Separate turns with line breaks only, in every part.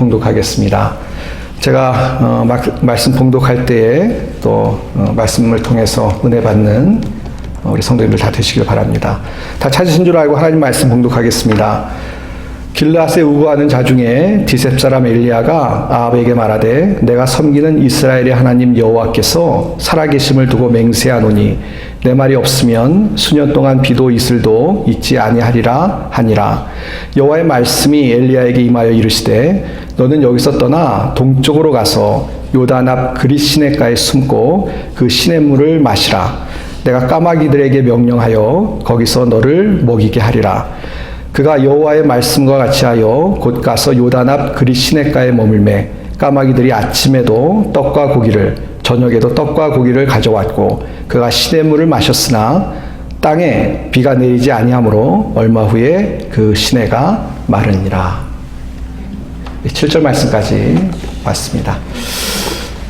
봉독하겠습니다. 제가 말씀 봉독할 때에 또 말씀을 통해서 은혜 받는 우리 성도님들 다 되시길 바랍니다. 다 찾으신 줄 알고 하나님 말씀 봉독하겠습니다. 길르앗에 우거하는 자 중에 디셉 사람 엘리야가 아합에게 말하되 내가 섬기는 이스라엘의 하나님 여호와께서 살아계심을 두고 맹세하노니 내 말이 없으면 수년 동안 비도 이슬도 있지 아니하리라 하니라. 여호와의 말씀이 엘리야에게 임하여 이르시되 너는 여기서 떠나 동쪽으로 가서 요단 앞 그릿 시냇가에 숨고 그 시냇물을 마시라. 내가 까마귀들에게 명령하여 거기서 너를 먹이게 하리라. 그가 여호와의 말씀과 같이 하여 곧 가서 요단 앞 그릿 시냇가에 머물매 까마귀들이 아침에도 떡과 고기를 저녁에도 떡과 고기를 가져왔고 그가 시냇물을 마셨으나 땅에 비가 내리지 아니하므로 얼마 후에 그 시내가 마르니라. 7절 말씀까지 봤습니다.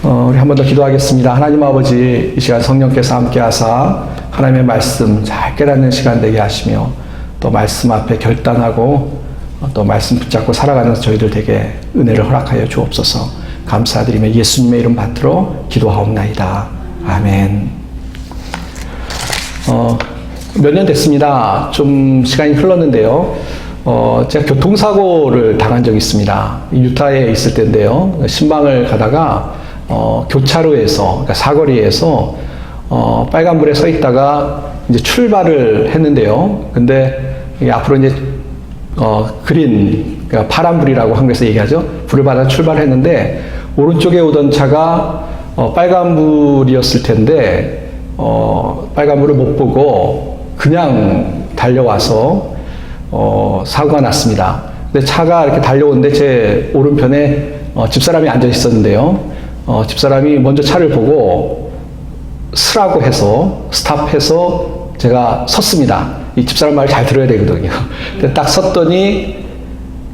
우리 한 번 더 기도하겠습니다. 하나님 아버지, 이 시간 성령께서 함께 하사 하나님의 말씀 잘 깨닫는 시간 되게 하시며 또 말씀 앞에 결단하고 또 말씀 붙잡고 살아가는 저희들 되게 은혜를 허락하여 주옵소서. 감사드리며 예수님의 이름 받들어 기도하옵나이다. 아멘. 몇 년 됐습니다. 좀 시간이 흘렀는데요. 제가 교통사고를 당한 적이 있습니다. 유타에 있을 때인데요. 신방을 가다가 교차로에서, 그러니까 사거리에서 빨간불에 서 있다가 이제 출발을 했는데요. 근데 앞으로 이제 그린, 그러니까 파란불이라고 한국에서 얘기하죠. 불을 받아 출발했는데 오른쪽에 오던 차가 빨간불이었을 텐데 빨간불을 못 보고 그냥 달려와서 사고가 났습니다. 근데 차가 이렇게 달려오는데 제 오른편에 집사람이 앉아 있었는데요. 집사람이 먼저 차를 보고 서라고 해서 스탑해서 제가 섰습니다. 이 집사람 말을 잘 들어야 되거든요. 근데 딱 섰더니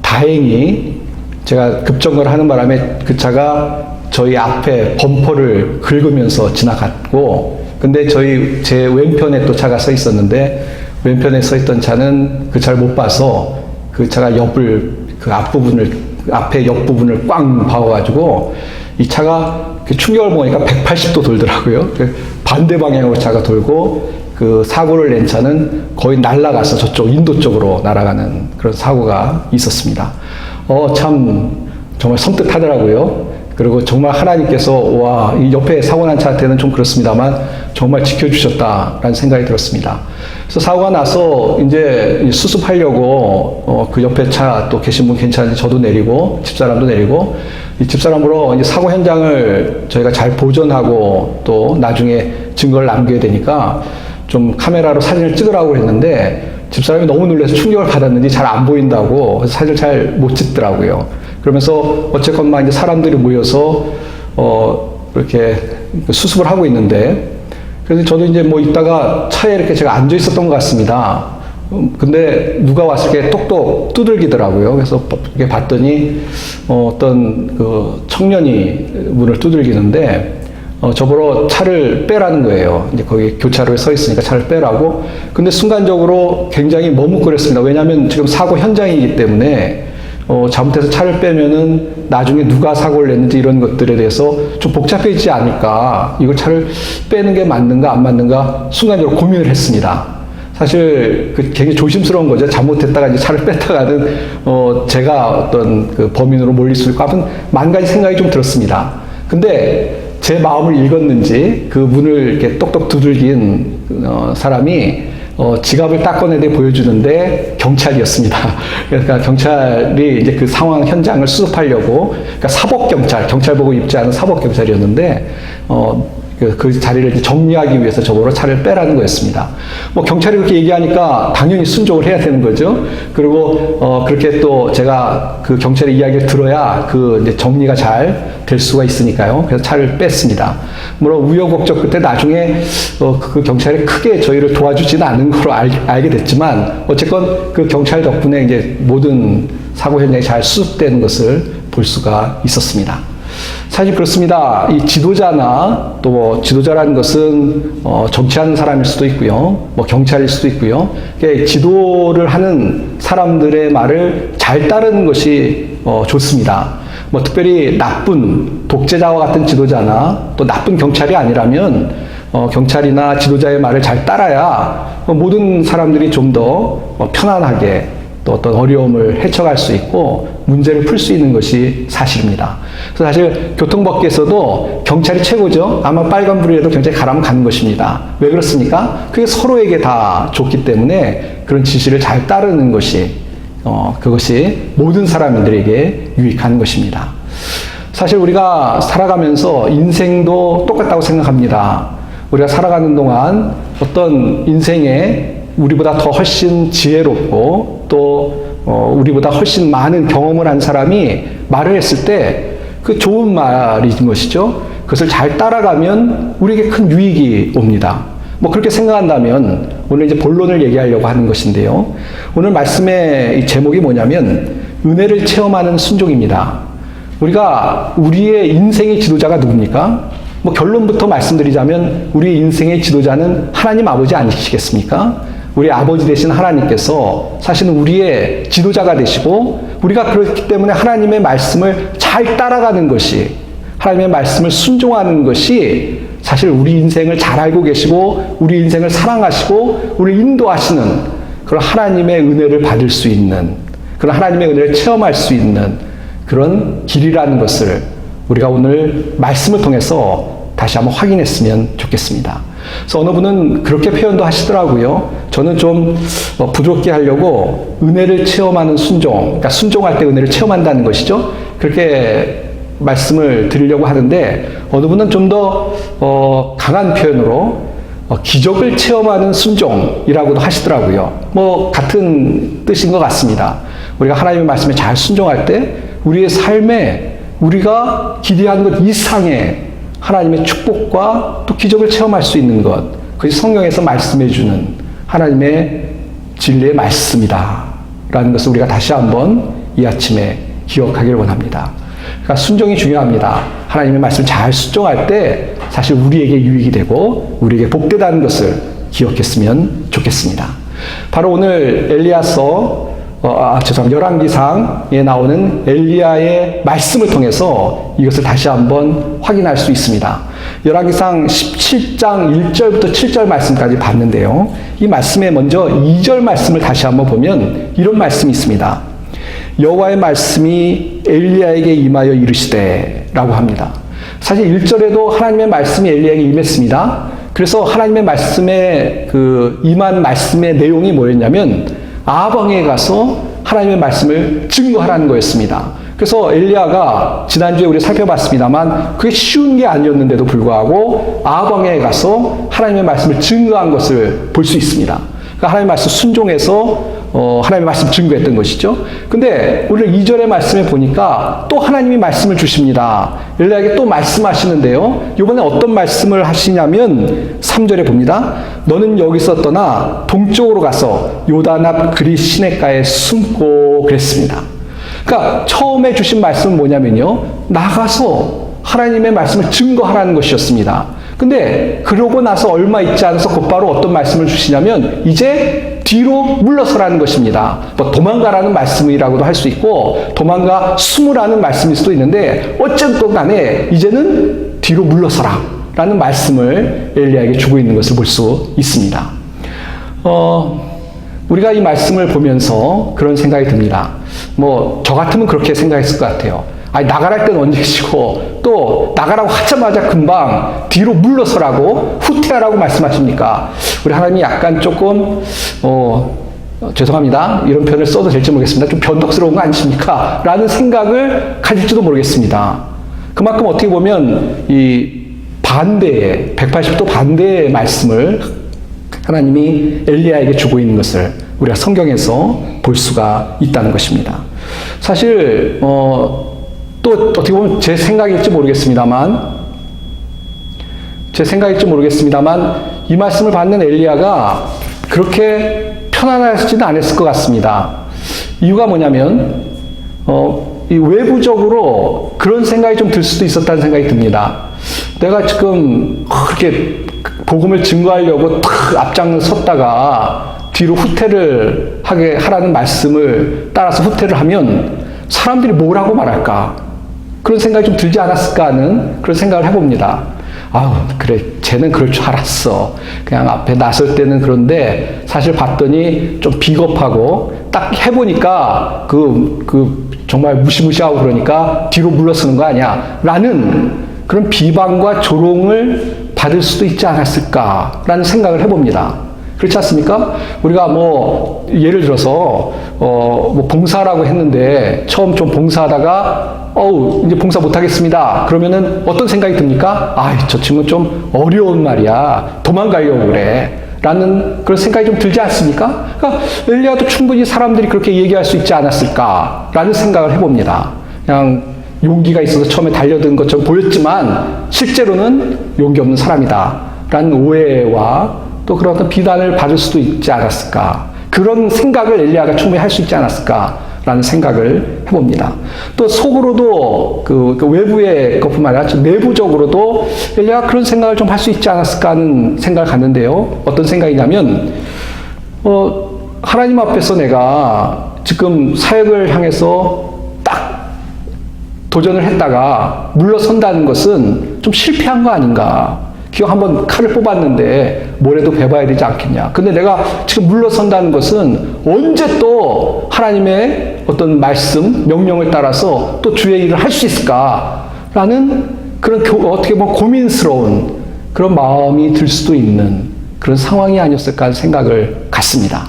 다행히 제가 급정거를 하는 바람에 그 차가 저희 앞에 범퍼를 긁으면서 지나갔고, 근데 제 왼편에 또 차가 서 있었는데 왼편에 서 있던 차는 그 차를 못 봐서 그 차가 앞에 옆부분을 꽝 박아가지고 이 차가 충격을 보니까 180도 돌더라고요. 반대 방향으로 차가 돌고 그 사고를 낸 차는 거의 날아가서 저쪽 인도 쪽으로 날아가는 그런 사고가 있었습니다. 참 정말 섬뜩하더라고요. 그리고 정말 하나님께서 이 옆에 사고 난 차한테는 좀 그렇습니다만 정말 지켜주셨다라는 생각이 들었습니다. 그래서 사고가 나서 이제 수습하려고 그 옆에 차 또 계신 분 괜찮은지 저도 내리고 집사람도 내리고 이 집사람으로 이제 사고 현장을 저희가 잘 보존하고 또 나중에 증거를 남겨야 되니까 좀 카메라로 사진을 찍으라고 했는데 집사람이 너무 놀라서 충격을 받았는지 잘 안 보인다고 그래서 사진을 잘 못 찍더라고요. 그러면서 어쨌건만 이제 사람들이 모여서 이렇게 수습을 하고 있는데 그래서 저도 이제 뭐 있다가 차에 이렇게 제가 앉아 있었던 것 같습니다. 근데 누가 왔을 때 똑똑 두들기더라고요. 그래서 이렇게 봤더니 어떤 그 청년이 문을 두들기는데 저보러 차를 빼라는 거예요. 이제 거기 교차로에 서 있으니까 차를 빼라고. 근데 순간적으로 굉장히 머뭇거렸습니다. 왜냐하면 지금 사고 현장이기 때문에 잘못해서 차를 빼면은 나중에 누가 사고를 냈는지 이런 것들에 대해서 좀 복잡해지지 않을까. 이걸 차를 빼는 게 맞는가 안 맞는가 순간적으로 고민을 했습니다. 사실 굉장히 조심스러운 거죠. 잘못했다가 이제 차를 뺐다가는 제가 어떤 그 범인으로 몰릴 수 있고 하여튼 만 가지 생각이 좀 들었습니다. 근데 제 마음을 읽었는지 그 문을 이렇게 똑똑 두들긴 사람이 지갑을 딱 꺼내대 보여주는데 경찰이었습니다. 그러니까 경찰이 이제 그 상황 현장을 수습하려고, 그러니까 경찰복을 입지 않은 사법경찰이었는데 그 자리를 이제 정리하기 위해서 저보러 차를 빼라는 거였습니다. 뭐 경찰이 그렇게 얘기하니까 당연히 순종을 해야 되는 거죠. 그리고 그렇게 또 제가 그 경찰의 이야기를 들어야 그 이제 정리가 잘 될 수가 있으니까요. 그래서 차를 뺐습니다. 물론 우여곡절 끝에 나중에 그 경찰이 크게 저희를 도와주지는 않은 걸로 알게 됐지만 어쨌건 그 경찰 덕분에 이제 모든 사고 현장이 잘 수습되는 것을 볼 수가 있었습니다. 사실 그렇습니다. 이 지도자나 또 뭐 지도자라는 것은 정치하는 사람일 수도 있고요, 뭐 경찰일 수도 있고요. 지도를 하는 사람들의 말을 잘 따르는 것이 좋습니다. 뭐 특별히 나쁜 독재자와 같은 지도자나 또 나쁜 경찰이 아니라면 경찰이나 지도자의 말을 잘 따라야 모든 사람들이 좀 더 편안하게 또 어떤 어려움을 헤쳐갈 수 있고 문제를 풀 수 있는 것이 사실입니다. 그래서 사실 교통법규에서도 경찰이 최고죠. 아마 빨간불이라도 경찰이 가라면 가는 것입니다. 왜 그렇습니까? 그게 서로에게 다 좋기 때문에 그런 지시를 잘 따르는 것이 그것이 모든 사람들에게 유익한 것입니다. 사실 우리가 살아가면서 인생도 똑같다고 생각합니다. 우리가 살아가는 동안 어떤 인생에 우리보다 더 훨씬 지혜롭고 또 우리보다 훨씬 많은 경험을 한 사람이 말을 했을 때 그 좋은 말인 것이죠. 그것을 잘 따라가면 우리에게 큰 유익이 옵니다. 뭐 그렇게 생각한다면 오늘 이제 본론을 얘기하려고 하는 것인데요. 오늘 말씀의 이 제목이 뭐냐면 은혜를 체험하는 순종입니다. 우리가 우리의 인생의 지도자가 누굽니까? 뭐 결론부터 말씀드리자면 우리 인생의 지도자는 하나님 아버지 아니시겠습니까? 우리 아버지 되신 하나님께서 사실은 우리의 지도자가 되시고 우리가 그렇기 때문에 하나님의 말씀을 잘 따라가는 것이 하나님의 말씀을 순종하는 것이 사실 우리 인생을 잘 알고 계시고 우리 인생을 사랑하시고 우리를 인도하시는 그런 하나님의 은혜를 받을 수 있는 그런 하나님의 은혜를 체험할 수 있는 그런 길이라는 것을 우리가 오늘 말씀을 통해서 다시 한번 확인했으면 좋겠습니다. 그래서 어느 분은 그렇게 표현도 하시더라고요. 저는 좀 부드럽게 하려고 은혜를 체험하는 순종, 그러니까 순종할 때 은혜를 체험한다는 것이죠. 그렇게 말씀을 드리려고 하는데 어느 분은 좀 더 강한 표현으로 기적을 체험하는 순종이라고도 하시더라고요. 뭐 같은 뜻인 것 같습니다. 우리가 하나님의 말씀에 잘 순종할 때 우리의 삶에 우리가 기대한 것 이상의 하나님의 축복과 또 기적을 체험할 수 있는 것, 그것이 성경에서 말씀해 주는 하나님의 진리의 말씀이다 라는 것을 우리가 다시 한번 이 아침에 기억하기를 원합니다. 그러니까 순종이 중요합니다. 하나님의 말씀을 잘 순종할 때 사실 우리에게 유익이 되고 우리에게 복되다는 것을 기억했으면 좋겠습니다. 바로 오늘 열왕기상에 나오는 엘리야의 말씀을 통해서 이것을 다시 한번 확인할 수 있습니다. 열왕기상 17장 1절부터 7절 말씀까지 봤는데요. 이 말씀에 먼저 2절 말씀을 다시 한번 보면 이런 말씀이 있습니다. 여호와의 말씀이 엘리야에게 임하여 이르시되 라고 합니다. 사실 1절에도 하나님의 말씀이 엘리야에게 임했습니다. 그래서 하나님의 말씀에 임한 말씀의 내용이 뭐였냐면 아방에 가서 하나님의 말씀을 증거하라는 거였습니다. 그래서 엘리야가 지난주에 우리 살펴봤습니다만 그게 쉬운 게 아니었는데도 불구하고 아방에 가서 하나님의 말씀을 증거한 것을 볼 수 있습니다. 그러니까 하나님의 말씀 순종해서 하나님의 말씀 증거했던 것이죠. 근데 오늘 2절의 말씀에 보니까 또 하나님이 말씀을 주십니다. 엘리야에게 또 말씀하시는데요. 이번에 어떤 말씀을 하시냐면 3절에 봅니다. 너는 여기서 떠나 동쪽으로 가서 요단 앞 그리 시냇가에 숨고 그랬습니다. 그러니까 처음에 주신 말씀은 뭐냐면요. 나가서 하나님의 말씀을 증거하라는 것이었습니다. 근데 그러고 나서 얼마 있지 않아서 곧바로 어떤 말씀을 주시냐면 이제 뒤로 물러서라는 것입니다. 뭐 도망가라는 말씀이라고도 할 수 있고 도망가 숨으라는 말씀일 수도 있는데 어쨌든 간에 이제는 뒤로 물러서라 라는 말씀을 엘리야에게 주고 있는 것을 볼 수 있습니다. 우리가 이 말씀을 보면서 그런 생각이 듭니다. 뭐 저 같으면 그렇게 생각했을 것 같아요. 아니 나가랄 때는 언제시고 또 나가라고 하자마자 금방 뒤로 물러서라고 후퇴하라고 말씀하십니까? 우리 하나님이 약간 조금 죄송합니다. 이런 표현을 써도 될지 모르겠습니다. 좀 변덕스러운 거 아니십니까? 라는 생각을 가질지도 모르겠습니다. 그만큼 어떻게 보면 이 반대의 180도 반대의 말씀을 하나님이 엘리야에게 주고 있는 것을 우리가 성경에서 볼 수가 있다는 것입니다. 사실 또 어떻게 보면 제 생각일지 모르겠습니다만 이 말씀을 받는 엘리야가 그렇게 편안하지는 않았을 것 같습니다. 이유가 뭐냐면 이 외부적으로 그런 생각이 좀 들 수도 있었다는 생각이 듭니다. 내가 지금 그렇게 복음을 증거하려고 탁 앞장섰다가 뒤로 후퇴를 하게 하라는 말씀을 따라서 후퇴를 하면 사람들이 뭐라고 말할까? 그런 생각이 좀 들지 않았을까 하는 그런 생각을 해봅니다. 아유, 그래, 쟤는 그럴 줄 알았어. 그냥 앞에 나설 때는 그런데 사실 봤더니 좀 비겁하고 딱 해보니까 정말 무시무시하고 그러니까 뒤로 물러서는 거 아니야. 라는 그런 비방과 조롱을 받을 수도 있지 않았을까라는 생각을 해봅니다. 그렇지 않습니까? 우리가 뭐 예를 들어서 뭐 봉사라고 했는데 처음 좀 봉사하다가 이제 봉사 못하겠습니다. 그러면은 어떤 생각이 듭니까? 저 친구는 좀 어려운 말이야. 도망가려고 그래. 라는 그런 생각이 좀 들지 않습니까? 그러니까 엘리야도 충분히 사람들이 그렇게 얘기할 수 있지 않았을까라는 생각을 해봅니다. 그냥 용기가 있어서 처음에 달려든 것처럼 보였지만 실제로는 용기 없는 사람이다. 라는 오해와 또 그런 어떤 비난을 받을 수도 있지 않았을까. 그런 생각을 엘리야가 충분히 할 수 있지 않았을까라는 생각을 해봅니다. 또 속으로도 그 외부의 것뿐만 아니라 내부적으로도 엘리야가 그런 생각을 좀 할 수 있지 않았을까 하는 생각을 갖는데요. 어떤 생각이냐면 하나님 앞에서 내가 지금 사역을 향해서 딱 도전을 했다가 물러선다는 것은 좀 실패한 거 아닌가. 기왕 한번 칼을 뽑았는데 뭐라도 베봐야 되지 않겠냐. 근데 내가 지금 물러선다는 것은 언제 또 하나님의 어떤 말씀, 명령을 따라서 또 주의 일을 할 수 있을까라는 그런 어떻게 보면 고민스러운 그런 마음이 들 수도 있는 그런 상황이 아니었을까 하는 생각을 갖습니다.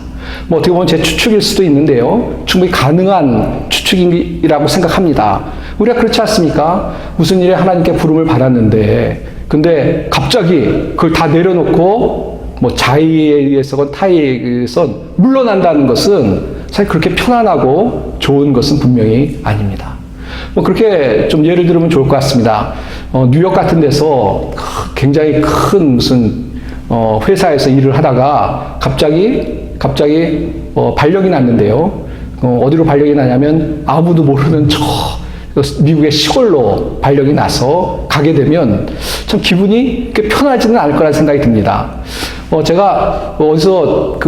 뭐 어떻게 보면 제 추측일 수도 있는데요. 충분히 가능한 추측이라고 생각합니다. 우리가 그렇지 않습니까? 무슨 일에 하나님께 부름을 받았는데 근데 갑자기 그걸 다 내려놓고 뭐 자의에 의해서건 타의에 의해서 물러난다는 것은 사실 그렇게 편안하고 좋은 것은 분명히 아닙니다. 뭐 그렇게 좀 예를 들면 좋을 것 같습니다. 뉴욕 같은 데서 굉장히 큰 무슨 회사에서 일을 하다가 갑자기 발령이 났는데요. 어디로 발령이 나냐면 아무도 모르는 미국의 시골로 발령이 나서 가게 되면 참 기분이 그렇게 편하지는 않을 거라는 생각이 듭니다. 제가 어디서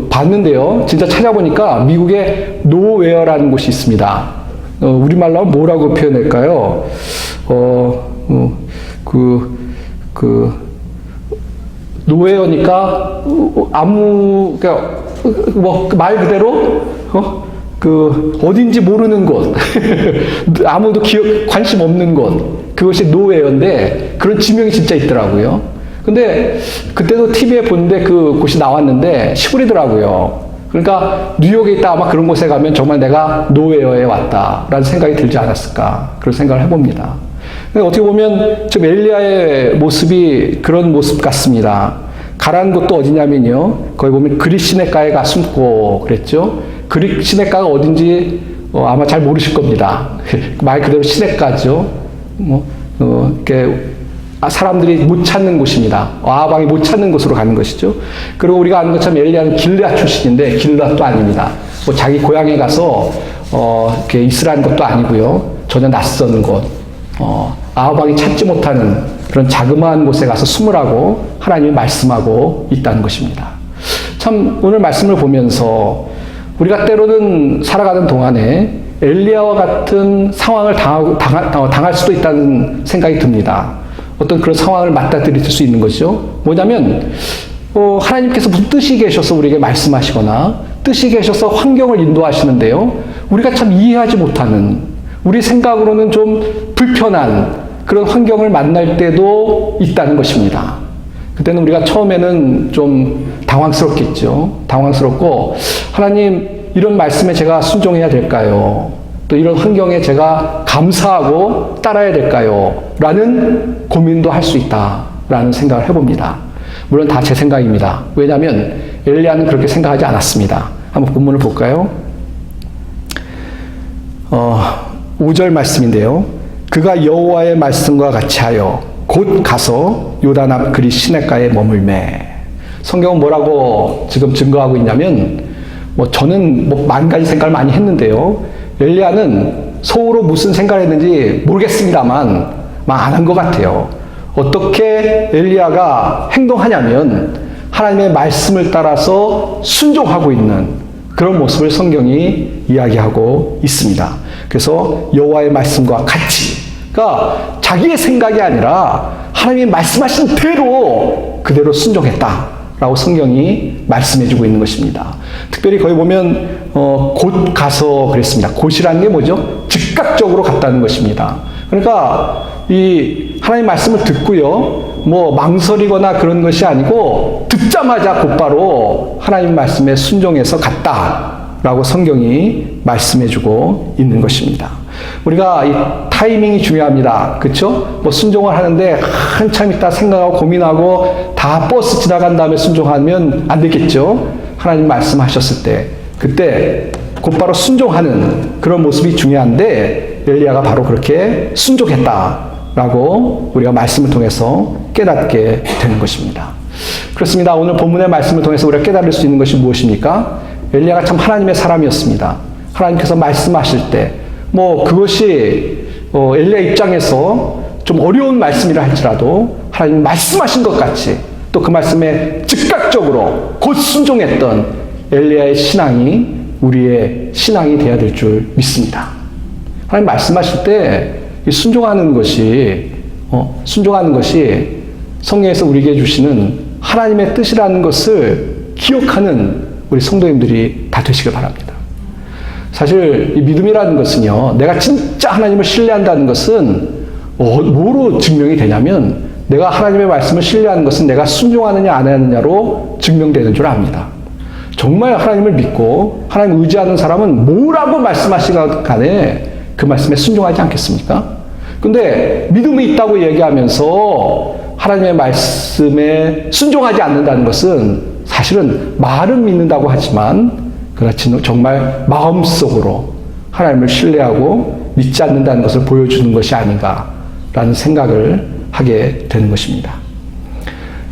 봤는데요. 진짜 찾아보니까 미국의 노웨어라는 곳이 있습니다. 우리말로 하면 뭐라고 표현할까요? 노웨어니까 그러니까 뭐 말 그대로 어딘지 모르는 곳, 아무도 관심 없는 곳, 그것이 노웨어인데 그런 지명이 진짜 있더라고요. 근데 그때도 TV에 보는데 그 곳이 나왔는데 시골이더라고요. 그러니까 뉴욕에 있다 아마 그런 곳에 가면 정말 내가 노웨어에 왔다라는 생각이 들지 않았을까 그런 생각을 해봅니다. 근데 어떻게 보면 좀 엘리야의 모습이 그런 모습 같습니다. 가라는 곳도 어디냐면요. 거기 보면 그릿 시냇가에 가 숨고 그랬죠. 그릿 시냇가가 어딘지 아마 잘 모르실 겁니다. 말 그대로 시냇가죠. 이렇게 사람들이 못 찾는 곳입니다. 아방이 못 찾는 곳으로 가는 것이죠. 그리고 우리가 아는 것처럼 엘리야는 길르앗 출신인데 길르앗도 아닙니다. 뭐 자기 고향에 가서 이렇게 있으라는 것도 아니고요. 전혀 낯선 곳, 아방이 찾지 못하는 그런 자그마한 곳에 가서 숨으라고 하나님이 말씀하고 있다는 것입니다. 참 오늘 말씀을 보면서 우리가 때로는 살아가는 동안에 엘리야와 같은 상황을 당할 수도 있다는 생각이 듭니다. 어떤 그런 상황을 맞닥뜨릴 수 있는 것이죠. 뭐냐면 하나님께서 무슨 뜻이 계셔서 우리에게 말씀하시거나 뜻이 계셔서 환경을 인도하시는데요. 우리가 참 이해하지 못하는 우리 생각으로는 좀 불편한 그런 환경을 만날 때도 있다는 것입니다. 그때는 우리가 처음에는 좀 당황스럽겠죠. 당황스럽고 하나님 이런 말씀에 제가 순종해야 될까요? 또 이런 환경에 제가 감사하고 따라야 될까요? 라는 고민도 할 수 있다라는 생각을 해봅니다. 물론 다 제 생각입니다. 왜냐하면 엘리야는 그렇게 생각하지 않았습니다. 한번 본문을 볼까요? 5절 말씀인데요. 그가 여호와의 말씀과 같이 하여 곧 가서 요단 앞 그릿 시냇가에 머물매. 성경은 뭐라고 지금 증거하고 있냐면 저는 만 가지 생각을 많이 했는데요. 엘리야는 속으로 무슨 생각을 했는지 모르겠습니다만 안 한 것 같아요. 어떻게 엘리야가 행동하냐면 하나님의 말씀을 따라서 순종하고 있는 그런 모습을 성경이 이야기하고 있습니다. 그래서 여호와의 말씀과 같이 그러니까 자기의 생각이 아니라 하나님이 말씀하신 대로 그대로 순종했다라고 성경이 말씀해주고 있는 것입니다. 특별히 거기 보면 곧 가서 그랬습니다. 곧이라는 게 뭐죠? 즉각적으로 갔다는 것입니다. 그러니까 이 하나님 말씀을 듣고요, 뭐 망설이거나 그런 것이 아니고 듣자마자 곧바로 하나님 말씀에 순종해서 갔다라고 성경이 말씀해주고 있는 것입니다. 우리가 이 타이밍이 중요합니다. 그렇죠? 뭐 순종을 하는데 한참 있다 생각하고 고민하고 다 버스 지나간 다음에 순종하면 안 되겠죠? 하나님 말씀하셨을 때 그때 곧바로 순종하는 그런 모습이 중요한데 엘리야가 바로 그렇게 순종했다라고 우리가 말씀을 통해서 깨닫게 되는 것입니다. 그렇습니다. 오늘 본문의 말씀을 통해서 우리가 깨달을 수 있는 것이 무엇입니까? 엘리야가 참 하나님의 사람이었습니다. 하나님께서 말씀하실 때 뭐 그것이 엘리야 입장에서 좀 어려운 말씀이라 할지라도 하나님 말씀하신 것 같이 또 그 말씀에 즉각적으로 곧 순종했던 엘리야의 신앙이 우리의 신앙이 되어야 될 줄 믿습니다. 하나님 말씀하실 때 순종하는 것이 성경에서 우리에게 주시는 하나님의 뜻이라는 것을 기억하는 우리 성도님들이 다 되시길 바랍니다. 사실 이 믿음이라는 것은요, 내가 진짜 하나님을 신뢰한다는 것은 뭐로 증명이 되냐면 내가 하나님의 말씀을 신뢰하는 것은 내가 순종하느냐 안 하느냐로 증명되는 줄 압니다. 정말 하나님을 믿고 하나님 의지하는 사람은 뭐라고 말씀하시건 간에 그 말씀에 순종하지 않겠습니까? 근데 믿음이 있다고 얘기하면서 하나님의 말씀에 순종하지 않는다는 것은 사실은 말은 믿는다고 하지만 그렇지 정말 마음속으로 하나님을 신뢰하고 믿지 않는다는 것을 보여주는 것이 아닌가라는 생각을 하게 되는 것입니다.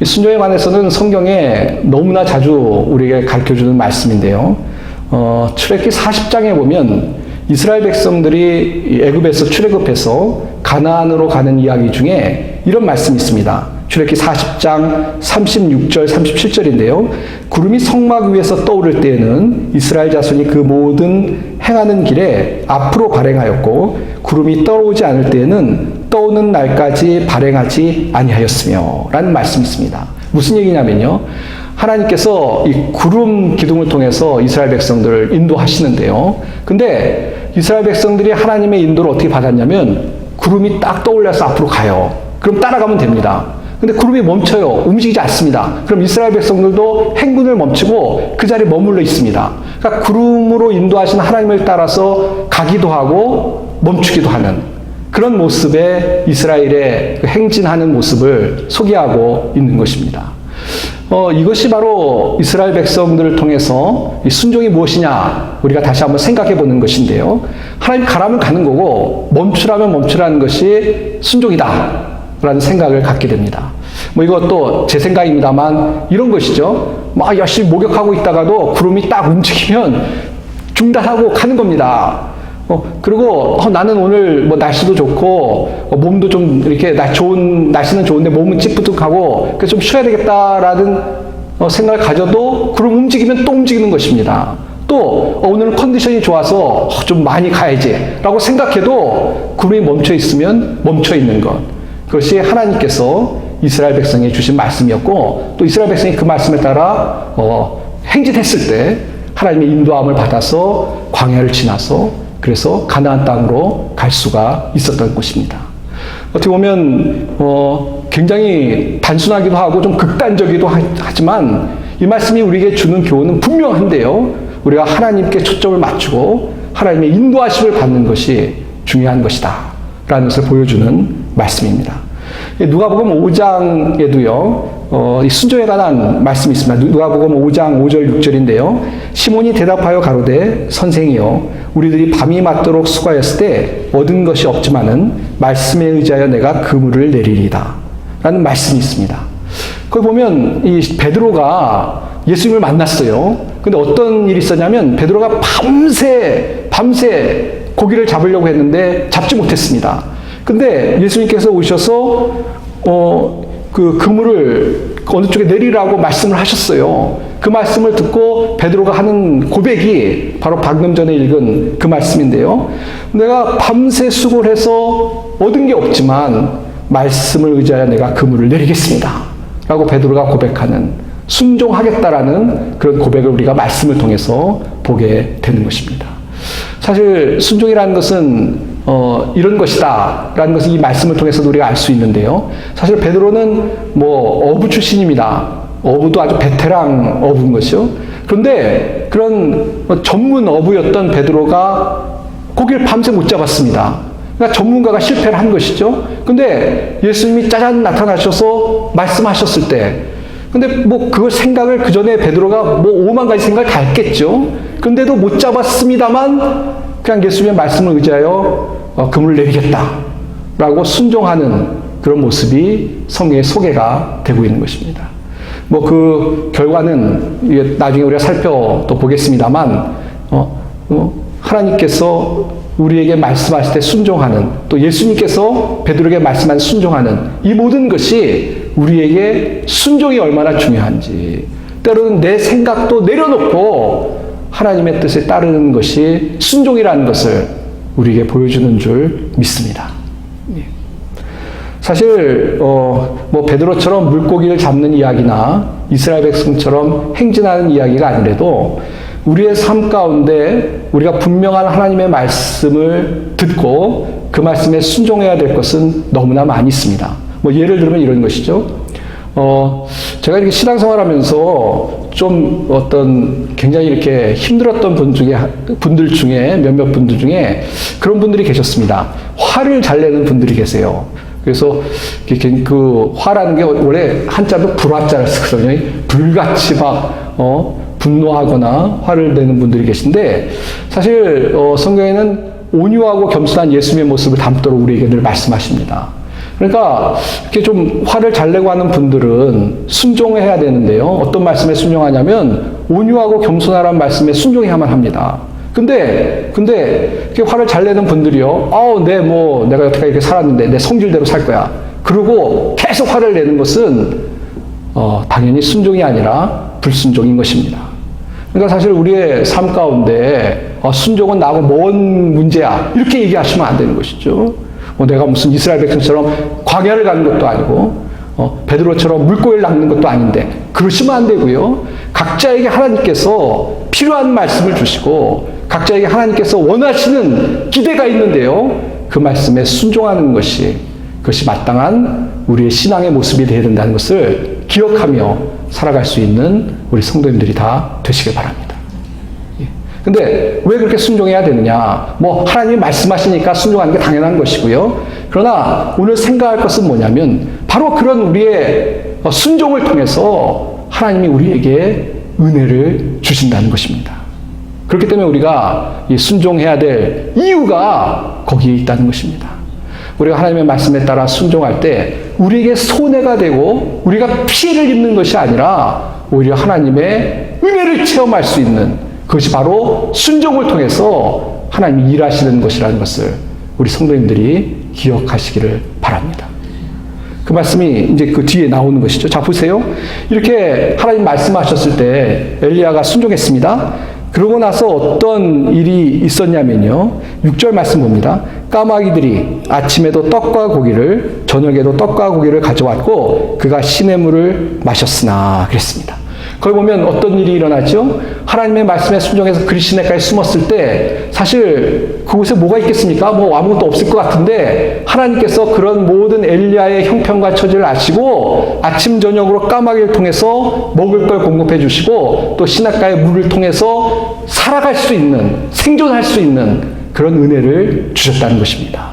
이 순종에 관해서는 성경에 너무나 자주 우리에게 가르쳐주는 말씀인데요. 출애굽기 40장에 보면 이스라엘 백성들이 애굽에서 출애굽해서 가나안으로 가는 이야기 중에 이런 말씀이 있습니다. 출애굽기 40장 36절 37절인데요. 구름이 성막 위에서 떠오를 때에는 이스라엘 자손이 그 모든 행하는 길에 앞으로 발행하였고 구름이 떠오르지 않을 때에는 떠오는 날까지 발행하지 아니하였으며 라는 말씀이 있습니다. 무슨 얘기냐면요. 하나님께서 이 구름 기둥을 통해서 이스라엘 백성들을 인도하시는데요. 근데 이스라엘 백성들이 하나님의 인도를 어떻게 받았냐면 구름이 딱 떠올려서 앞으로 가요. 그럼 따라가면 됩니다. 근데 구름이 멈춰요. 움직이지 않습니다. 그럼 이스라엘 백성들도 행군을 멈추고 그 자리에 머물러 있습니다. 그러니까 구름으로 인도하신 하나님을 따라서 가기도 하고 멈추기도 하는 그런 모습에 이스라엘의 행진하는 모습을 소개하고 있는 것입니다. 이것이 바로 이스라엘 백성들을 통해서 이 순종이 무엇이냐 우리가 다시 한번 생각해 보는 것인데요. 하나님 가라면 가는 거고 멈추라면 멈추라는 것이 순종이다 라는 생각을 갖게 됩니다. 뭐 이것도 제 생각입니다만 이런 것이죠. 막 열심히 목욕하고 있다가도 구름이 딱 움직이면 중단하고 가는 겁니다. 그리고 나는 오늘 뭐 날씨도 좋고 몸도 좀 이렇게 날씨는 좋은데 몸은 찌뿌둥하고 그래서 좀 쉬어야 되겠다라는 생각을 가져도 구름 움직이면 또 움직이는 것입니다. 또 오늘은 컨디션이 좋아서 좀 많이 가야지 라고 생각해도 구름이 멈춰 있으면 멈춰 있는 것. 그것이 하나님께서 이스라엘 백성에 주신 말씀이었고 또 이스라엘 백성이 그 말씀에 따라 행진했을 때 하나님의 인도함을 받아서 광야를 지나서 그래서 가나안 땅으로 갈 수가 있었던 것입니다. 어떻게 보면 굉장히 단순하기도 하고 좀 극단적이기도 하지만 이 말씀이 우리에게 주는 교훈은 분명한데요. 우리가 하나님께 초점을 맞추고 하나님의 인도하심을 받는 것이 중요한 것이다 라는 것을 보여주는 말씀입니다. 누가복음 5장에도요. 이 순종에 관한 말씀이 있습니다. 누가복음 5장 5절 6절인데요. 시몬이 대답하여 가로되 선생이여 우리들이 밤이 맞도록 수고하였을 때 얻은 것이 없지만은 말씀에 의지하여 내가 그물을 내리리다 라는 말씀이 있습니다. 거기 보면 이 베드로가 예수님을 만났어요. 근데 어떤 일이 있었냐면 베드로가 밤새 고기를 잡으려고 했는데 잡지 못했습니다. 근데 예수님께서 오셔서 그 그물을 어느 쪽에 내리라고 말씀을 하셨어요. 그 말씀을 듣고 베드로가 하는 고백이 바로 방금 전에 읽은 그 말씀인데요. 내가 밤새 수고를 해서 얻은 게 없지만 말씀을 의지하여 내가 그물을 내리겠습니다. 라고 베드로가 고백하는, 순종하겠다라는 그런 고백을 우리가 말씀을 통해서 보게 되는 것입니다. 사실 순종이라는 것은 이런 것이다 라는 것을 이 말씀을 통해서도 우리가 알 수 있는데요. 사실 베드로는 어부 출신입니다. 어부도 아주 베테랑 어부인 것이요. 그런데 그런 전문 어부였던 베드로가 고기를 밤새 못 잡았습니다. 그러니까 전문가가 실패를 한 것이죠. 근데 예수님이 짜잔 나타나셔서 말씀하셨을 때, 근데 그걸 생각을 그 전에 베드로가 5만 가지 생각을 다 했겠죠. 근데도 못 잡았습니다만 그냥 예수님의 말씀을 의지하여 그물을 내리겠다라고 순종하는 그런 모습이 성경의 소개가 되고 있는 것입니다. 그 결과는 나중에 우리가 또 보겠습니다만, 하나님께서 우리에게 말씀하실 때 순종하는, 또 예수님께서 베드로에게 말씀하신 순종하는 이 모든 것이 우리에게 순종이 얼마나 중요한지, 때로는 내 생각도 내려놓고 하나님의 뜻에 따르는 것이 순종이라는 것을 우리에게 보여주는 줄 믿습니다. 사실 베드로처럼 물고기를 잡는 이야기나 이스라엘 백성처럼 행진하는 이야기가 아니라도 우리의 삶 가운데 우리가 분명한 하나님의 말씀을 듣고 그 말씀에 순종해야 될 것은 너무나 많이 있습니다. 예를 들면 이런 것이죠. 제가 이렇게 신앙생활하면서 좀 굉장히 이렇게 힘들었던 분들 중에 몇몇 분들 중에 그런 분들이 계셨습니다. 화를 잘 내는 분들이 계세요. 그래서 그 화라는 게 원래 한자로 불화자를 쓰거든요. 불같이 분노하거나 화를 내는 분들이 계신데, 사실 성경에는 온유하고 겸손한 예수님의 모습을 담도록 우리에게 늘 말씀하십니다. 그러니까 이렇게 좀 화를 잘 내고 하는 분들은 순종해야 되는데요. 어떤 말씀에 순종하냐면 온유하고 겸손하라는 말씀에 순종해야만 합니다. 근데 이렇게 화를 잘 내는 분들이요. 내가 여태까지 이렇게 살았는데 내 성질대로 살 거야. 그러고 계속 화를 내는 것은 당연히 순종이 아니라 불순종인 것입니다. 그러니까 사실 우리의 삶 가운데 순종은 나하고 뭔 문제야, 이렇게 얘기하시면 안 되는 것이죠. 내가 무슨 이스라엘 백성처럼 광야를 가는 것도 아니고 베드로처럼 물고기를 낚는 것도 아닌데 그러시면 안 되고요. 각자에게 하나님께서 필요한 말씀을 주시고 각자에게 하나님께서 원하시는 기대가 있는데요. 그 말씀에 순종하는 그것이 마땅한 우리의 신앙의 모습이 되어야 된다는 것을 기억하며 살아갈 수 있는 우리 성도님들이 다 되시길 바랍니다. 근데 왜 그렇게 순종해야 되느냐? 하나님이 말씀하시니까 순종하는 게 당연한 것이고요. 그러나 오늘 생각할 것은 뭐냐면 바로 그런 우리의 순종을 통해서 하나님이 우리에게 은혜를 주신다는 것입니다. 그렇기 때문에 우리가 이 순종해야 될 이유가 거기에 있다는 것입니다. 우리가 하나님의 말씀에 따라 순종할 때 우리에게 손해가 되고 우리가 피해를 입는 것이 아니라 오히려 하나님의 은혜를 체험할 수 있는, 그것이 바로 순종을 통해서 하나님이 일하시는 것이라는 것을 우리 성도님들이 기억하시기를 바랍니다. 그 말씀이 이제 그 뒤에 나오는 것이죠. 자, 보세요. 이렇게 하나님 말씀하셨을 때 엘리야가 순종했습니다. 그러고 나서 어떤 일이 있었냐면요. 6절 말씀 봅니다. 까마귀들이 아침에도 떡과 고기를, 저녁에도 떡과 고기를 가져왔고 그가 시냇물을 마셨으나 그랬습니다. 거기 보면 어떤 일이 일어나죠? 하나님의 말씀에 순종해서 그리시네가에 숨었을 때 사실 그곳에 뭐가 있겠습니까? 아무것도 없을 것 같은데 하나님께서 그런 모든 엘리야의 형편과 처지를 아시고 아침 저녁으로 까마귀를 통해서 먹을 걸 공급해 주시고 또 시냇가의 물을 통해서 살아갈 수 있는, 생존할 수 있는 그런 은혜를 주셨다는 것입니다.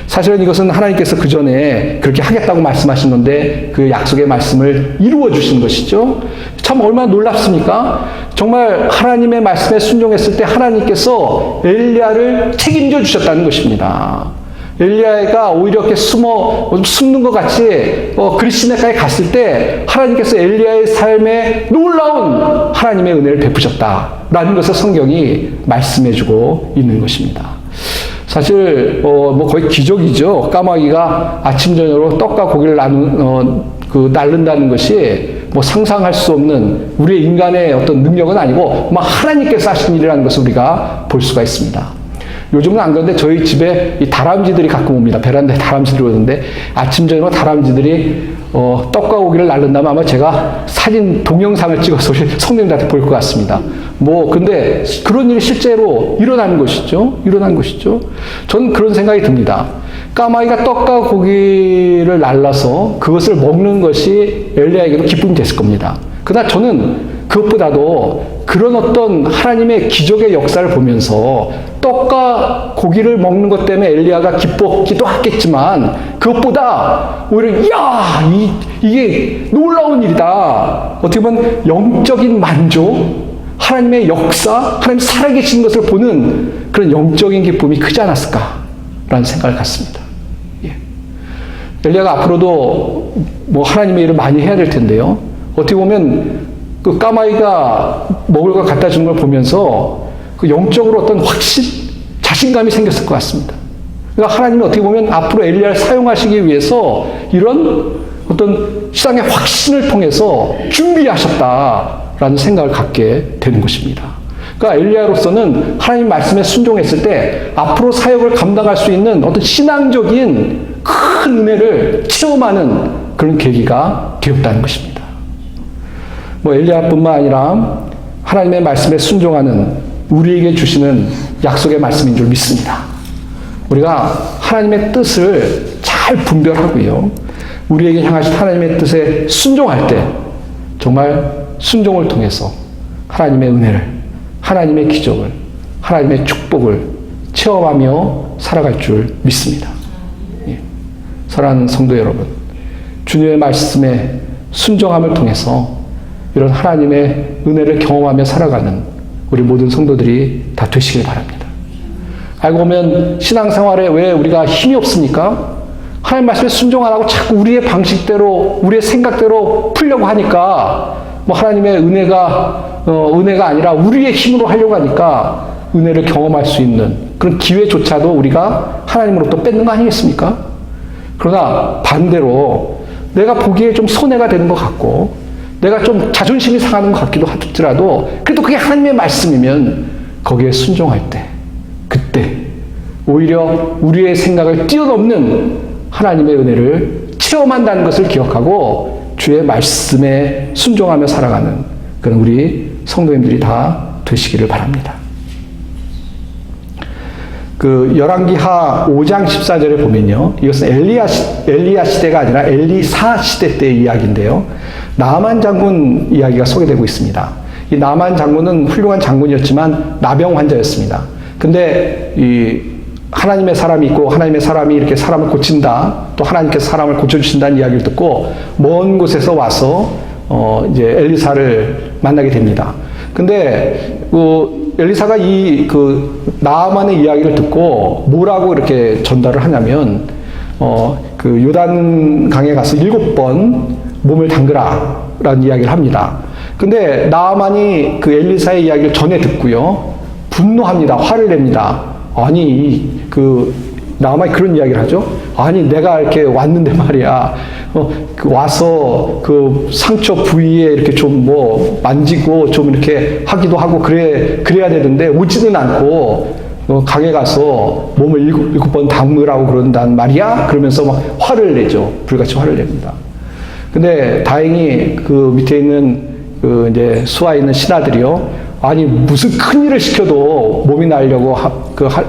사실은 이것은 하나님께서 그 전에 그렇게 하겠다고 말씀하신 건데 그 약속의 말씀을 이루어 주신 것이죠. 참 얼마나 놀랍습니까? 정말 하나님의 말씀에 순종했을 때 하나님께서 엘리야를 책임져 주셨다는 것입니다. 엘리야가 오히려 이렇게 숨는 것 같이 그리시네가에 갔을 때 하나님께서 엘리야의 삶에 놀라운 하나님의 은혜를 베푸셨다라는 것을 성경이 말씀해주고 있는 것입니다. 사실 거의 기적이죠. 까마귀가 아침 저녁으로 떡과 고기를 날른다는 것이 뭐 상상할 수 없는 우리의 인간의 어떤 능력은 아니고 막 하나님께서 하신 일이라는 것을 우리가 볼 수가 있습니다. 요즘은 안 그런데 저희 집에 이 다람쥐들이 가끔 옵니다. 베란다에 다람쥐들이 오는데 아침 저녁 다람쥐들이 떡과 고기를 날른다면 아마 제가 사진 동영상을 찍어서 우리 성도님들한테 볼 것 같습니다. 근데 그런 일이 실제로 일어나는 것이죠. 저는 그런 생각이 듭니다. 까마귀가 떡과 고기를 날라서 그것을 먹는 것이 엘리야에게도 기쁨이 됐을 겁니다. 그러나 저는 그것보다도 그런 어떤 하나님의 기적의 역사를 보면서 떡과 고기를 먹는 것 때문에 엘리야가 기뻤기도 하겠지만 그것보다 오히려 이게 놀라운 일이다. 어떻게 보면 영적인 만족, 하나님의 역사, 하나님 살아계신 것을 보는 그런 영적인 기쁨이 크지 않았을까라는 생각을 갖습니다. 엘리야가 앞으로도 뭐 하나님의 일을 많이 해야 될 텐데요. 어떻게 보면 그 까마귀가 먹을 걸 갖다 주는 걸 보면서 그 영적으로 어떤 확신, 자신감이 생겼을 것 같습니다. 그러니까 하나님이 어떻게 보면 앞으로 엘리야를 사용하시기 위해서 이런 어떤 신앙의 확신을 통해서 준비하셨다라는 생각을 갖게 되는 것입니다. 그러니까 엘리야로서는 하나님 말씀에 순종했을 때 앞으로 사역을 감당할 수 있는 어떤 신앙적인 큰 은혜를 체험하는 그런 계기가 되었다는 것입니다. 엘리야뿐만 아니라 하나님의 말씀에 순종하는 우리에게 주시는 약속의 말씀인 줄 믿습니다. 우리가 하나님의 뜻을 잘 분별하고요. 우리에게 향하신 하나님의 뜻에 순종할 때 정말 순종을 통해서 하나님의 은혜를, 하나님의 기적을, 하나님의 축복을 체험하며 살아갈 줄 믿습니다. 사랑하는 성도 여러분, 주님의 말씀에 순종함을 통해서 이런 하나님의 은혜를 경험하며 살아가는 우리 모든 성도들이 다 되시길 바랍니다. 알고 보면 신앙생활에 왜 우리가 힘이 없습니까? 하나님 말씀에 순종 안 하고 자꾸 우리의 방식대로, 우리의 생각대로 풀려고 하니까 하나님의 은혜가 아니라 우리의 힘으로 하려고 하니까 은혜를 경험할 수 있는 그런 기회조차도 우리가 하나님으로부터 뺏는 거 아니겠습니까? 그러나 반대로 내가 보기에 좀 손해가 되는 것 같고 내가 좀 자존심이 상하는 것 같기도 하더라도 그래도 그게 하나님의 말씀이면 거기에 순종할 때 그때 오히려 우리의 생각을 뛰어넘는 하나님의 은혜를 체험한다는 것을 기억하고 주의 말씀에 순종하며 살아가는 그런 우리 성도님들이 다 되시기를 바랍니다. 열왕기하 5장 14절에 보면요. 이것은 엘리야 시대가 아니라 엘리사 시대 때의 이야기인데요. 나만 장군 이야기가 소개되고 있습니다. 이 나만 장군은 훌륭한 장군이었지만 나병 환자였습니다. 근데 하나님의 사람이 있고 하나님의 사람이 이렇게 사람을 고친다. 또 하나님께서 사람을 고쳐주신다는 이야기를 듣고 먼 곳에서 와서 이제 엘리사를 만나게 됩니다. 근데 엘리사가 나아만의 이야기를 듣고 뭐라고 이렇게 전달을 하냐면 요단강에 가서 7번 몸을 담그라 라는 이야기를 합니다. 근데 나아만이 그 엘리사의 이야기를 전해 듣고요. 분노합니다. 화를 냅니다. 아니 나아만이 그런 이야기를 하죠. 아니 내가 이렇게 왔는데 말이야. 와서 그 상처 부위에 이렇게 좀 만지고 좀 이렇게 하기도 하고 그래야 되는데 오지는 않고 강에 가서 몸을 7번 담으라고 그런단 말이야? 그러면서 막 화를 내죠. 불같이 화를 냅니다. 근데 다행히 그 밑에 있는 이제 수하에 있는 신하들이요. 아니 무슨 큰 일을 시켜도 몸이 나으려고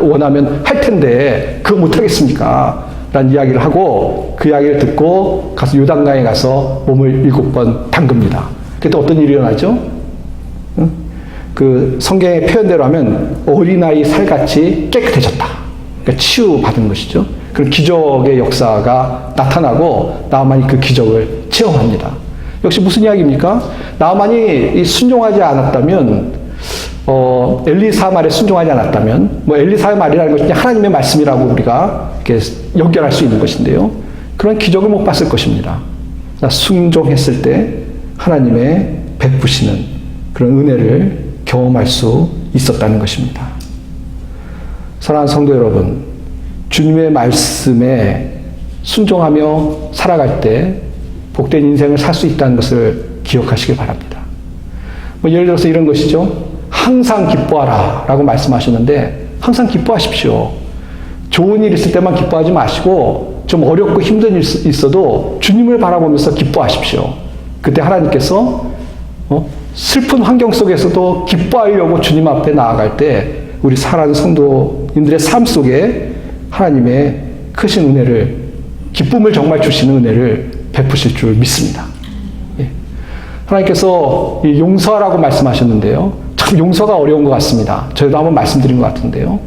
원하면 할 텐데 그거 못 하겠습니까? 라는 이야기를 하고 그 이야기를 듣고 가서 요단강에 가서 몸을 7번 담급니다. 그때 어떤 일이 일어나죠? 그 성경의 표현대로 하면 어린아이 살같이 깨끗해졌다. 그러니까 치유받은 것이죠. 그런 기적의 역사가 나타나고 나아만이 그 기적을 체험합니다. 역시 무슨 이야기입니까? 나아만이 순종하지 않았다면 엘리사 말에 순종하지 않았다면 엘리사의 말이라는 것이 하나님의 말씀이라고 우리가 이렇게 연결할 수 있는 것인데요. 그런 기적을 못 봤을 것입니다. 순종했을 때 하나님의 베푸시는 그런 은혜를 경험할 수 있었다는 것입니다. 사랑하는 성도 여러분, 주님의 말씀에 순종하며 살아갈 때 복된 인생을 살 수 있다는 것을 기억하시길 바랍니다. 뭐 예를 들어서 이런 것이죠. 항상 기뻐하라 라고 말씀하셨는데 항상 기뻐하십시오. 좋은 일 있을 때만 기뻐하지 마시고 좀 어렵고 힘든 일 있어도 주님을 바라보면서 기뻐하십시오. 그때 하나님께서 슬픈 환경 속에서도 기뻐하려고 주님 앞에 나아갈 때 우리 사랑하는 성도님들의 삶 속에 하나님의 크신 은혜를, 기쁨을 정말 주시는 은혜를 베푸실 줄 믿습니다. 예. 하나님께서 용서하라고 말씀하셨는데요. 참 용서가 어려운 것 같습니다. 저희도 한번 말씀드린 것 같은데요.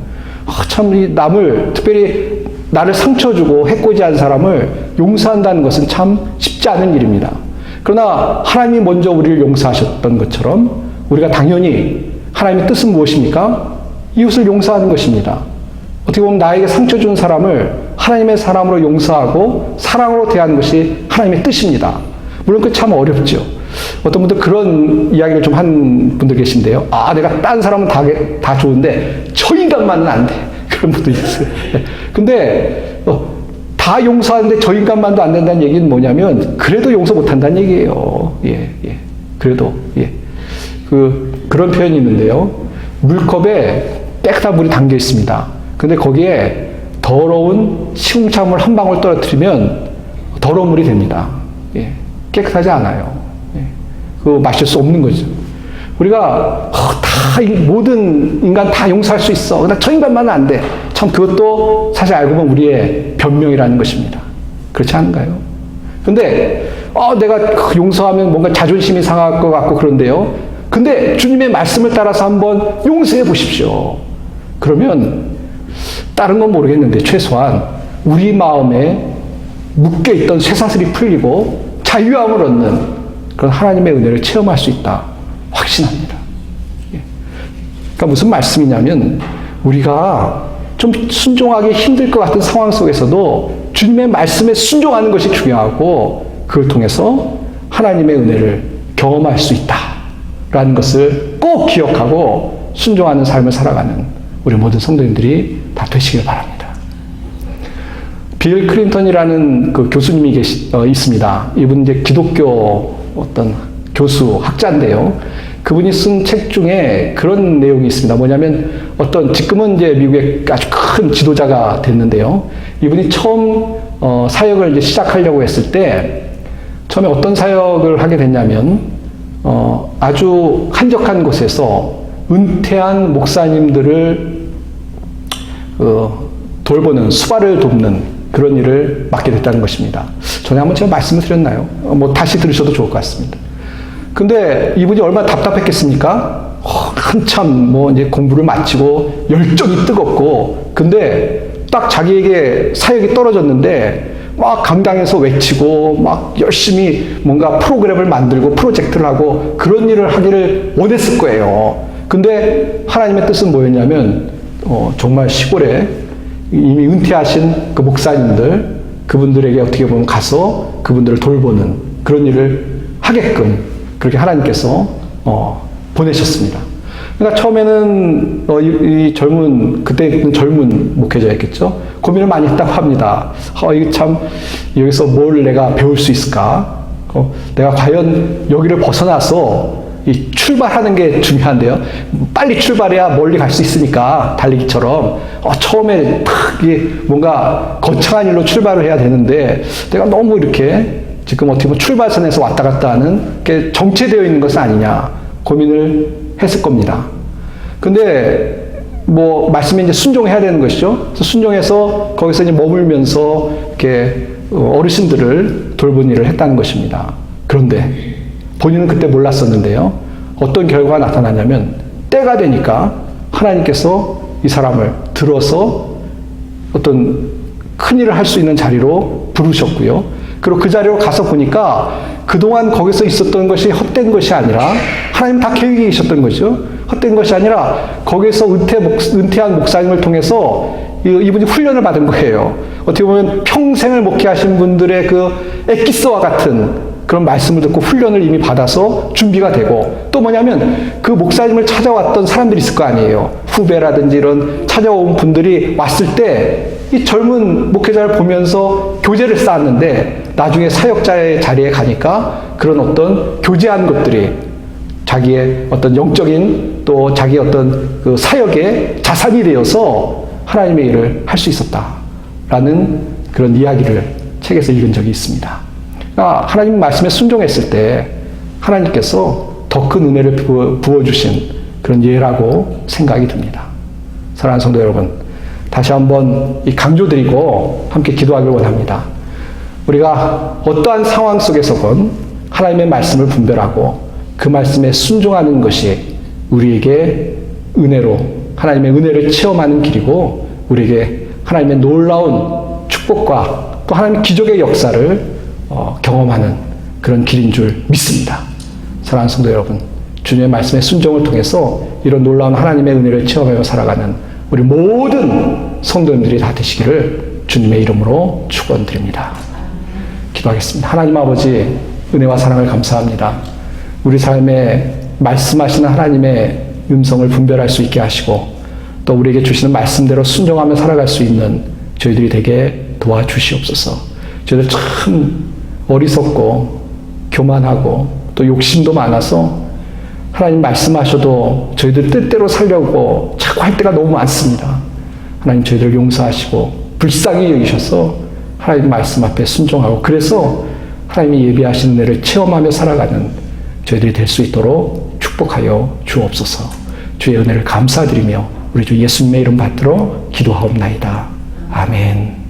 참 이 남을, 특별히 나를 상처 주고 해코지한 사람을 용서한다는 것은 참 쉽지 않은 일입니다. 그러나 하나님이 먼저 우리를 용서하셨던 것처럼 우리가 당연히 하나님의 뜻은 무엇입니까? 이웃을 용서하는 것입니다. 어떻게 보면 나에게 상처 준 사람을 하나님의 사람으로 용서하고 사랑으로 대하는 것이 하나님의 뜻입니다. 물론 그 참 어렵죠. 어떤 분들 그런 이야기를 좀 한 분들 계신데요. 내가 딴 사람은 다 좋은데 저 인간만은 안 돼. 그런 분도 있어요. 근데 다 용서하는데 저 인간만도 안 된다는 얘기는 뭐냐면 그래도 용서 못 한다는 얘기예요. 그래도 그런 표현이 있는데요. 물컵에 깨끗한 물이 담겨 있습니다. 근데 거기에 더러운 시궁창물 한 방울 떨어뜨리면 더러운 물이 됩니다. 깨끗하지 않아요. 그거 마실 수 없는 거죠. 우리가 모든 인간 다 용서할 수 있어. 그러나 저 인간만은 안 돼. 참 그것도 사실 알고 보면 우리의 변명이라는 것입니다. 그렇지 않은가요? 근데 내가 용서하면 뭔가 자존심이 상할 것 같고 그런데요. 근데 주님의 말씀을 따라서 한번 용서해 보십시오. 그러면 다른 건 모르겠는데 최소한 우리 마음에 묶여있던 쇠사슬이 풀리고 자유함을 얻는 그런 하나님의 은혜를 체험할 수 있다. 확신합니다. 그러니까 무슨 말씀이냐면 우리가 좀 순종하기 힘들 것 같은 상황 속에서도 주님의 말씀에 순종하는 것이 중요하고 그걸 통해서 하나님의 은혜를 경험할 수 있다라는 것을 꼭 기억하고 순종하는 삶을 살아가는 우리 모든 성도님들이 다 되시길 바랍니다. 빌 클린턴이라는 그 교수님이 있습니다. 이분 이제 기독교 어떤 교수, 학자인데요. 그분이 쓴 책 중에 그런 내용이 있습니다. 뭐냐면 지금은 이제 미국의 아주 큰 지도자가 됐는데요. 이분이 처음 사역을 이제 시작하려고 했을 때 처음에 어떤 사역을 하게 됐냐면 아주 한적한 곳에서 은퇴한 목사님들을 돌보는, 수발을 돕는 그런 일을 맡게 됐다는 것입니다. 전에 한번 제가 말씀을 드렸나요? 다시 들으셔도 좋을 것 같습니다. 근데 이분이 얼마나 답답했겠습니까? 한참 이제 공부를 마치고 열정이 뜨겁고, 근데 딱 자기에게 사역이 떨어졌는데 막 강당에서 외치고 막 열심히 뭔가 프로그램을 만들고 프로젝트를 하고 그런 일을 하기를 원했을 거예요. 근데 하나님의 뜻은 뭐였냐면 정말 시골에 이미 은퇴하신 그 목사님들, 그분들에게 어떻게 보면 가서 그분들을 돌보는 그런 일을 하게끔 그렇게 하나님께서 보내셨습니다. 그러니까 처음에는 그때 젊은 목회자였겠죠. 고민을 많이 했다고 합니다. 이게 참 여기서 뭘 내가 배울 수 있을까? 내가 과연 여기를 벗어나서 이 출발하는 게 중요한데요. 빨리 출발해야 멀리 갈 수 있으니까 달리기처럼 처음에 이게 뭔가 거창한 일로 출발을 해야 되는데 내가 너무 이렇게 지금 어떻게 보면 출발선에서 왔다 갔다 하는 게 정체되어 있는 것은 아니냐 고민을 했을 겁니다. 근데 말씀에 이제 순종해야 되는 것이죠. 그래서 순종해서 거기서 이제 머물면서 이렇게 어르신들을 돌보는 일을 했다는 것입니다. 그런데 본인은 그때 몰랐었는데요. 어떤 결과가 나타나냐면 때가 되니까 하나님께서 이 사람을 들어서 어떤 큰 일을 할 수 있는 자리로 부르셨고요. 그리고 그 자리로 가서 보니까 그동안 거기서 있었던 것이 헛된 것이 아니라 하나님 다 계획이 있었던 거죠. 헛된 것이 아니라 거기서 은퇴한 목사님을 통해서 이분이 훈련을 받은 거예요. 어떻게 보면 평생을 목회하신 분들의 그 엑기스와 같은 그런 말씀을 듣고 훈련을 이미 받아서 준비가 되고 또 뭐냐면 그 목사님을 찾아왔던 사람들이 있을 거 아니에요. 후배라든지 이런 찾아온 분들이 왔을 때 이 젊은 목회자를 보면서 교제를 쌓았는데 나중에 사역자의 자리에 가니까 그런 어떤 교제한 것들이 자기의 어떤 영적인 또 자기의 어떤 그 사역의 자산이 되어서 하나님의 일을 할 수 있었다라는 그런 이야기를 책에서 읽은 적이 있습니다. 그러니까 하나님 말씀에 순종했을 때 하나님께서 더 큰 은혜를 부어주신 그런 예라고 생각이 듭니다. 사랑하는 성도 여러분, 다시 한번 이 강조드리고 함께 기도하길 원합니다. 우리가 어떠한 상황 속에서건 하나님의 말씀을 분별하고 그 말씀에 순종하는 것이 우리에게 은혜로 하나님의 은혜를 체험하는 길이고 우리에게 하나님의 놀라운 축복과 또 하나님의 기적의 역사를 경험하는 그런 길인 줄 믿습니다. 사랑하는 성도 여러분, 주님의 말씀의 순종을 통해서 이런 놀라운 하나님의 은혜를 체험하며 살아가는 우리 모든 성도님들이 다 되시기를 주님의 이름으로 축원드립니다. 기도하겠습니다. 하나님 아버지, 은혜와 사랑을 감사합니다. 우리 삶에 말씀하시는 하나님의 음성을 분별할 수 있게 하시고 또 우리에게 주시는 말씀대로 순종하며 살아갈 수 있는 저희들이 되게 도와주시옵소서. 저희들 참 어리석고 교만하고 또 욕심도 많아서 하나님 말씀하셔도 저희들 뜻대로 살려고 자꾸 할 때가 너무 많습니다. 하나님 저희들 용서하시고 불쌍히 여기셔서 하나님 말씀 앞에 순종하고 그래서 하나님이 예비하신 은혜를 체험하며 살아가는 저희들이 될 수 있도록 축복하여 주옵소서. 주의 은혜를 감사드리며 우리 주 예수님의 이름 받들어 기도하옵나이다. 아멘.